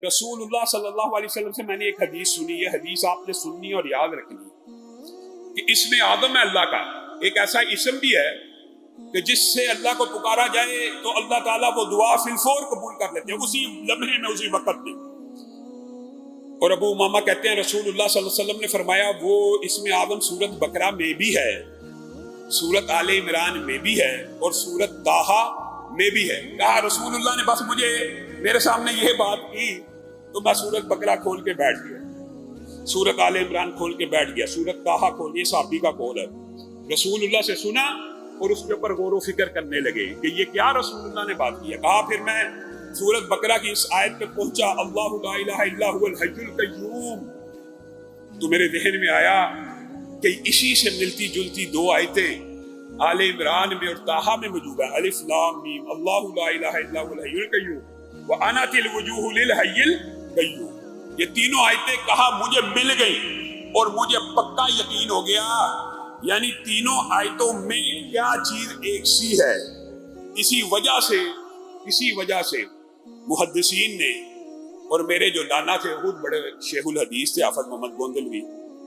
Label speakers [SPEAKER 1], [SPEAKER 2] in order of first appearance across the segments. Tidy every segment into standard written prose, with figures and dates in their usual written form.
[SPEAKER 1] रसूलुल्लाह सल्लल्लाहु अलैहि वसल्लम से मैंने एक हदीस सुनी, ये हदीस आपने सुननी और याद रखनी कि इसमें आदम है अल्लाह का एक ऐसा इसम भी है कि जिससे अल्लाह को पुकारा जाए तो अल्लाह ताला वो दुआ फिलफौर कबूल कर लेते हैं, उसी लम्हे में, उसी वक्त में। और अबू उमामा कहते हैं रसूलुल्लाह सल्लल्लाहु अलैहि वसल्लम ने फरमाया वो इसमें आदम सूरत बकरा में भी है, सूरत आले इमरान में भी है और सूरत ताहा में भी है। कहा रसूलुल्लाह ने बस मुझे मेरे सामने ये बात की तो मैं सूरत बकरा खोल के बैठ गया, सूरत आले इमरान खोल के बैठ गया, सूरत ताहा खोल, ये साहबी का कौल है। रसूलुल्लाह से सुना और उसके ऊपर गौर व फिक्र करने लगे कि ये क्या रसूलुल्लाह ने बात की है। कहा फिर मैं सूरत बकरा की इस आयत पे पहुंचा, अल्लाहु ला इलाहा इल्ला हुवल हय्युल कय्यूम, तो मेरे ज़हन में आया कि इसी से मिलती जुलती दो आयतें आले इमरान में और ताहा में मौजूद है, अलिफ लाम मीम, अल्लाहु ला इलाहा इल्ला हुवल हय्युल कय्यूम व अनातिल वजूहु लिल हय्यिल कय्यूम। ये तीनों आयतें कहा मुझे मिल गई और मुझे पक्का यकीन हो गया, यानी तीनों आयतों में क्या चीज एक सी है। इसी वजह से मुहद्दिसीन ने और मेरे जो दाना थे खुद बड़े शेखुल हदीस थे आफत मोहम्मद गोंदलवी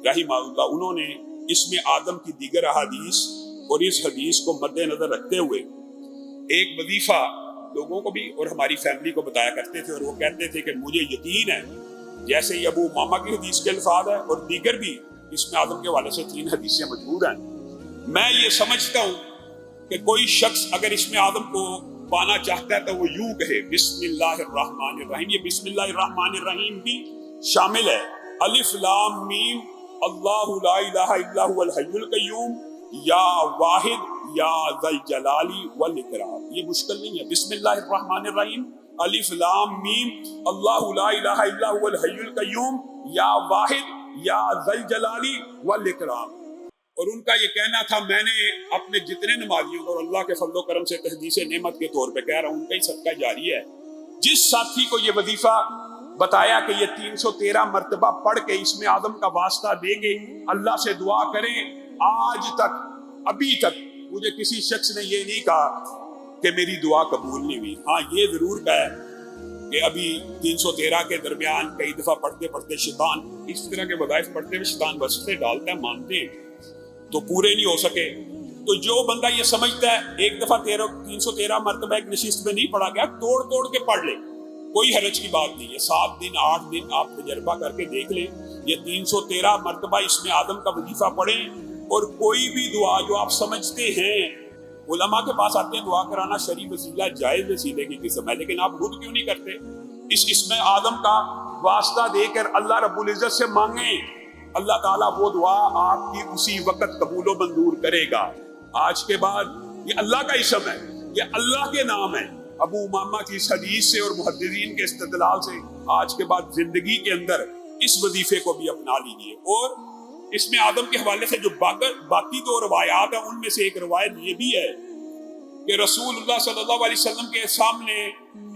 [SPEAKER 1] रहिमहुल्लाह, उन्होंने इसमें आदम की दीगर अहादीस और इस हदीस को मद्देनजर रखते हुए एक वजीफा लोगों को भी और हमारी फैमिली को बताया करते थे और वो कहते थे कि मुझे यकीन है, जैसे ही अबू उमामा की हदीस के अल्फाज है और दीगर भी इसमें आदम के हवाले से 3 हदीसें मौजूद हैं, मैं ये समझता हूँ कि कोई शख्स अगर इसमें आदम को पाना चाहता है तो वो यूं कहे बिस्मिल्लाहिर्रहमानिर्रहीम। ये बिस्मिल्लाहिर्रहमानिर्रहीम भी शामिल है, अलिफ लाम मीम अल्लाहु ला इलाहा इल्ला हुवल हय्युल कय्यूम या वाहिद या ज़ल जलाली वल इकराम। ये मुश्किल नहीं है, बिस्मिल्लाहिर्रहमानिर्रहीम अलिफ लाम मीम अल्लाहु ला इलाहा इल्ला हुवल हय्युल कय्यूम या वाहिद या ज़ल जलाली वल इकराम। और उनका ये कहना था, मैंने अपने जितने नमाजियों को अल्लाह के फज़ल व करम से तहदीस नेमत के तौर पे कह रहा हूँ, उनका ही सदका जारी है। जिस साथी को ये वजीफा बताया कि ये 313 मरतबा पढ़ के इसमें आदम का वास्ता देंगे, अल्लाह से दुआ करें, आज तक अभी तक मुझे किसी शख्स ने ये नहीं कहा कि मेरी दुआ कबूल नहीं हुई। हाँ, ये जरूर कहा कि अभी 313 के दरमियान कई दफा पढ़ते पढ़ते शैतान, इस तरह के वज़ाइफ पढ़ते हुए शैतान वसवसे डालता है, मानते हैं तो पूरे नहीं हो सके। तो जो बंदा ये समझता है एक दफा 313 मरतबा एक नशिस्त में नहीं पढ़ा गया, तोड़ तोड़ के पढ़ ले, कोई हरज की बात नहीं है। 7 दिन 8 दिन आप तजर्बा करके देख लें, ये 313 मरतबा इसमें आदम का वजीफा पढ़ें और कोई भी दुआ जो आप समझते हैं, उलमा के पास आते हैं दुआ कराना शरई वसीला जायज वसीले की किस्म है, लेकिन आप खुद क्यों नहीं करते? इसमें आदम का वास्ता देकर अल्लाह रब्बुल इज्जत से मांगे, अल्लाह ताला वो दुआ आपकी उसी वक्त कबूलो मंजूर करेगा। आज के बाद ये अल्लाह का इसम है, ये अल्लाह के नाम है। अबू उमामा की इस हदीस से और मुहद्दिसीन के इस्तिदलाल से आज के बाद जिंदगी के अंदर इस वजीफे को भी अपना लीजिए। और इसमें आदम के हवाले से जो बाकी तो रवायात है, उनमें से एक रवायत ये भी है कि रसूलुल्लाह सल्लल्लाहु अलैहि वसल्लम के सामने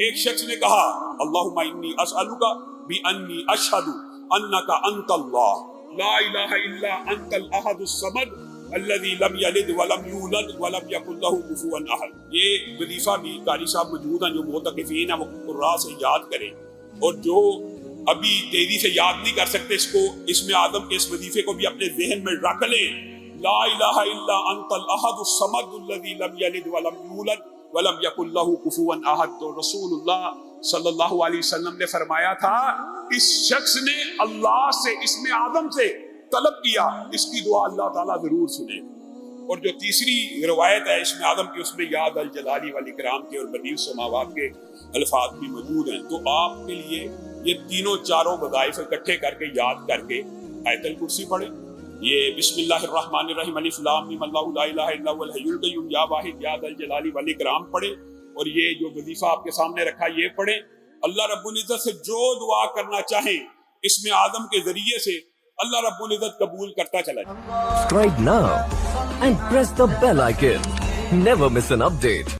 [SPEAKER 1] एक शख्स ने कहा, अल्लाहुम्मा इन्नी अस्अलुका बि अन्नी अशहदु अन्नका अंतल्लाह ला इलाहा इल्ला अंतल अहदुस समद अल्लज़ी लम यलिद व लम यूलद व लम यकुल लहू कुफुवन अहद। ये वजीफा भी कारी साहब मौजूद हैं, जो मुतक़िफ़ीन हैं वो कुर्रा से याद करें, और जो अभी तेजी से याद नहीं कर सकते इसको, इसमें आदम के इस वजीफे को भी अपने ज़हन में रख लें। ला इलाहा इल्ला अंतल अहदुस समद अल्लज़ी लम यलिद व लम यूलद व लम यकुल लहू कुफुवन अहद। तो रसूलुल्लाह सल्लल्लाहु अलैहि वसल्लम ने फरमाया था, इस शख्स ने अल्लाह से, इसमें आदम से तलब किया, इसकी दुआ अल्लाह ताला जरूर सुने। और जो तीसरी रवायत है इसमें आदम की, उसमें याद अल जलाली वाल इकराम के और बदीउ समावात के अल्फाज भी मौजूद हैं। तो आपके लिए ये तीनों चारों वज़ाइफ इकट्ठे करके याद करके आयतुल कुर्सी पढ़े, ये बिस्मिल्लाहिर्रहमानिर्रहीम अलिफ लाम मीम अल्लाहु ला इलाहा इल्ला हुवल हय्युल कय्यूम या वाहिद या ज़ल जलाली वल इकराम पढ़े, और ये जो वजीफा आपके सामने रखा ये पढ़े। अल्लाह रब्बुल इज्जत से जो दुआ करना चाहें इसमें आदम के जरिए से अल्लाह रब्बुल इज्जत कबूल करता चला जाए।
[SPEAKER 2] Subscribe now and press the bell icon. Never miss an update.